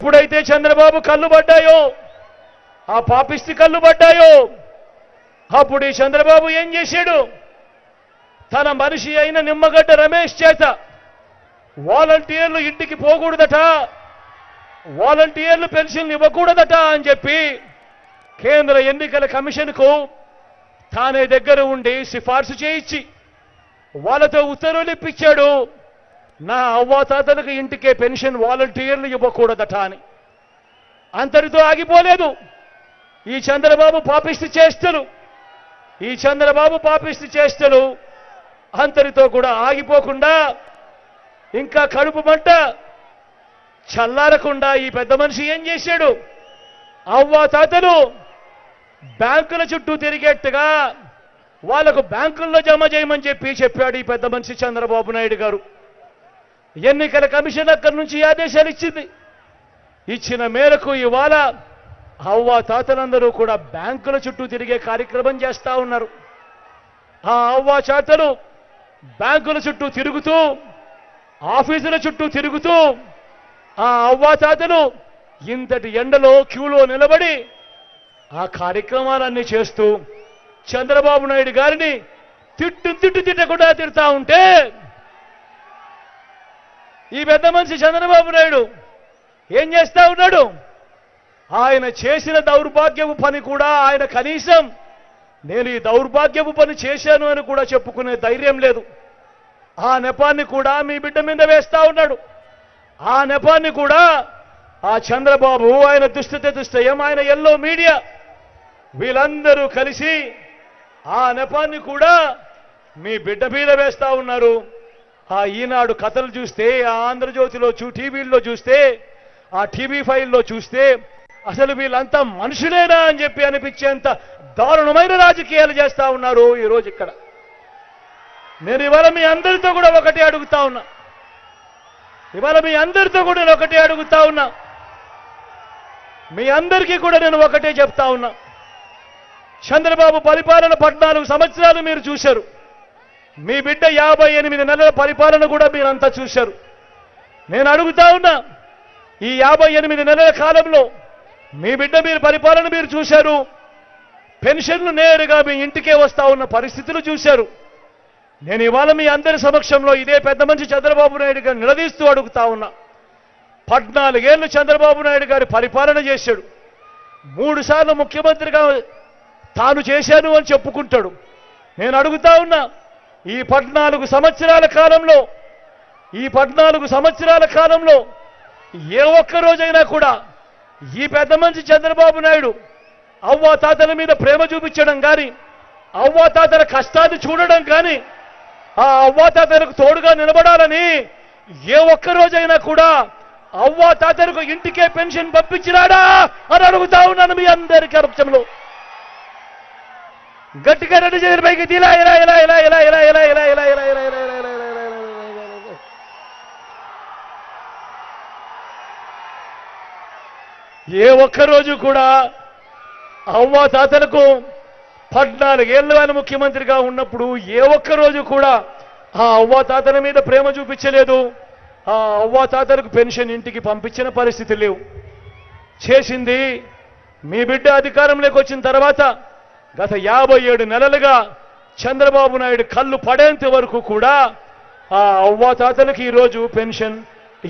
ఎప్పుడైతే చంద్రబాబు కళ్ళు పడ్డాయో, ఆ పాపిష్టి కళ్ళు పడ్డాయో, అప్పుడు ఈ చంద్రబాబు ఏం చేశాడు? తన మనిషి అయిన నిమ్మగడ్డ రమేష్ చేత వాలంటీర్లు ఇంటికి పోకూడదట, వాలంటీర్లు పెన్షన్లు ఇవ్వకూడదట అని చెప్పి కేంద్ర ఎన్నికల కమిషన్కు తానే దగ్గర ఉండి సిఫార్సు చేయించి వాళ్ళతో ఉత్తర్వులు ఇప్పించాడు. నా అవ్వాతాతలకు ఇంటికే పెన్షన్ వాలంటీర్లు ఇవ్వకూడదట అని. అంతటితో ఆగిపోలేదు ఈ చంద్రబాబు పాపిష్టి చేష్టలు. ఈ చంద్రబాబు పాపిష్టి చేష్టలు అంతటితో కూడా ఆగిపోకుండా ఇంకా కడుపు మంట చల్లారకుండా ఈ పెద్ద మనిషి ఏం చేశాడు? అవ్వాతాతలు బ్యాంకుల చుట్టూ తిరిగేట్టుగా వాళ్లకు బ్యాంకుల్లో జమ చేయమని చెప్పాడు ఈ పెద్ద మనిషి చంద్రబాబు నాయుడు గారు. ఎన్నికల కమిషన్ అక్కడి నుంచి ఆదేశాలు ఇచ్చింది. ఇచ్చిన మేరకు ఇవాళ అవ్వాతాతలందరూ కూడా బ్యాంకుల చుట్టూ తిరిగే కార్యక్రమం చేస్తా ఉన్నారు. ఆ అవ్వాతాతలు బ్యాంకుల చుట్టూ తిరుగుతూ, ఆఫీసుల చుట్టూ తిరుగుతూ, ఆ అవ్వాతాతలు ఇంతటి ఎండలో క్యూలో నిలబడి ఆ కార్యక్రమాలన్నీ చేస్తూ చంద్రబాబు నాయుడు గారిని తిట్టకుండా తిడతా ఉంటే ఈ పెద్ద మనిషి చంద్రబాబు నాయుడు ఏం చేస్తా ఉన్నాడు? ఆయన చేసిన దౌర్భాగ్యపు పని కూడా ఆయన కనీసం నేను ఈ దౌర్భాగ్యపు పని చేశాను అని కూడా చెప్పుకునే ధైర్యం లేదు. ఆ నెపాన్ని కూడా మీ బిడ్డ మీద వేస్తా ఉన్నాడు. ఆ నెపాన్ని కూడా ఆ చంద్రబాబు, ఆయన దుష్టయం, ఆయన ఎల్లో మీడియా వీళ్ళందరూ కలిసి ఆ నెపాన్ని కూడా మీ బిడ్డ మీద వేస్తా ఉన్నారు. ఆ ఈనాడు కథలు చూస్తే, ఆ ఆంధ్రజ్యోతిలో టీవీల్లో చూస్తే, ఆ టీవీ ఫైల్లో చూస్తే అసలు వీళ్ళంతా మనుషులేనా అని చెప్పి అనిపించేంత దారుణమైన రాజకీయాలు చేస్తా ఉన్నారు ఈరోజు ఇక్కడ. నేను ఇవాళ మీ అందరితో కూడా ఒకటే అడుగుతా ఉన్నా. మీ అందరికీ కూడా నేను ఒకటే చెప్తా ఉన్నా. చంద్రబాబు పరిపాలన 14 సంవత్సరాలు మీరు చూశారు. మీ బిడ్డ 58 నెలల పరిపాలన కూడా మీరంతా చూశారు. నేను అడుగుతా ఉన్నా, ఈ 58 నెలల కాలంలో మీ బిడ్డ పరిపాలన మీరు చూశారు. పెన్షన్లు నేరుగా మీ ఇంటికే వస్తా ఉన్న పరిస్థితులు చూశారు. నేను ఇవాళ మీ అందరి సమక్షంలో ఇదే పెద్ద మనిషి చంద్రబాబు నాయుడు గారిని నిలదీస్తూ అడుగుతా ఉన్నా. 14 ఏళ్లు చంద్రబాబు నాయుడు గారి పరిపాలన చేశాడు. 3 సార్లు ముఖ్యమంత్రిగా తాను చేశాను అని చెప్పుకుంటాడు. నేను అడుగుతా ఉన్నా, ఈ 14 సంవత్సరాల కాలంలో ఏ ఒక్క రోజైనా కూడా ఈ పెద్ద మనిషి చంద్రబాబు నాయుడు అవ్వాతాతల మీద ప్రేమ చూపించడం కానీ, అవ్వాతాతల కష్టాన్ని చూడడం కానీ, ఆ అవ్వాతాతలకు తోడుగా నిలబడాలని ఏ ఒక్క రోజైనా కూడా అవ్వాతాతలకు ఇంటికే పెన్షన్ పంపించినాడా అని అడుగుతా ఉన్నాను మీ అందరి కరపక్షంలో. గట్టిగా రెండు చేతుల పైకి ఇలా ఇలా ఇలా ఇలా ఇలా ఇలా ఇలా ఇలా ఇలా ఇలా ఇలా ఇలా ఏ ఒక్కరోజు కూడా అవ్వాతాతలకు 14 ఏళ్ళు ఆయన ముఖ్యమంత్రిగా ఉన్నప్పుడు ఏ ఒక్కరోజు కూడా ఆ అవ్వాతాతల మీద ప్రేమ చూపించలేదు. ఆ అవ్వాతాతలకు పెన్షన్ ఇంటికి పంపించిన పరిస్థితి లేవు. చేసింది మీ బిడ్డ అధికారంలోకి వచ్చిన తర్వాత గత 57 నెలలుగా చంద్రబాబు నాయుడు కళ్ళు పడేంత వరకు కూడా ఆ అవ్వాతాతలకు ఈరోజు పెన్షన్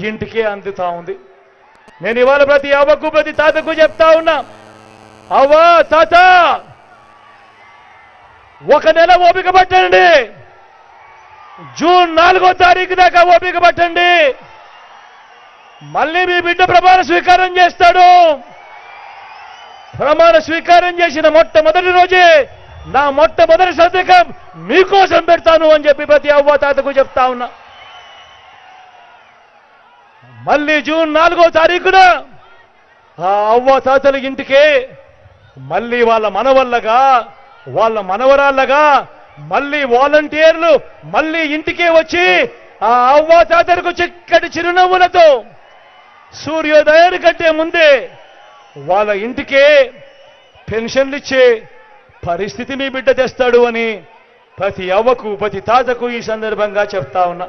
ఇంటికే అందుతా ఉంది. నేను ఇవాళ ప్రతి అవ్వకు, ప్రతి తాతకు చెప్తా ఉన్నా, అవ్వా తాత 1 నెల ఓపిక పట్టండి. జూన్ 4వ తారీఖు దాకా ఓపిక పట్టండి. మళ్ళీ మీ బిడ్డ ప్రమాణ స్వీకారం చేస్తాడు. ప్రమాణ స్వీకారం చేసిన మొట్టమొదటి రోజే నా మొట్టమొదటి సంతకం మీకోసం పెడతాను అని చెప్పి ప్రతి అవ్వాతాతకు చెప్తా ఉన్నా. మళ్ళీ జూన్ 4వ తారీఖున ఆ అవ్వాతాతల ఇంటికే మళ్ళీ వాళ్ళ మనవల్లగా, వాళ్ళ మనవరాళ్ళగా మళ్ళీ వాలంటీర్లు మళ్ళీ ఇంటికే వచ్చి ఆ అవ్వాతాతలకు చిక్కటి చిరునవ్వులతో సూర్యోదయాని కంటే ముందే వాళ్ళ ఇంటికే పెన్షన్లు ఇచ్చే పరిస్థితి మీ బిడ్డ తెస్తాడు అని ప్రతి అవ్వకు, ప్రతి తాతకు ఈ సందర్భంగా చెప్తా ఉన్నా.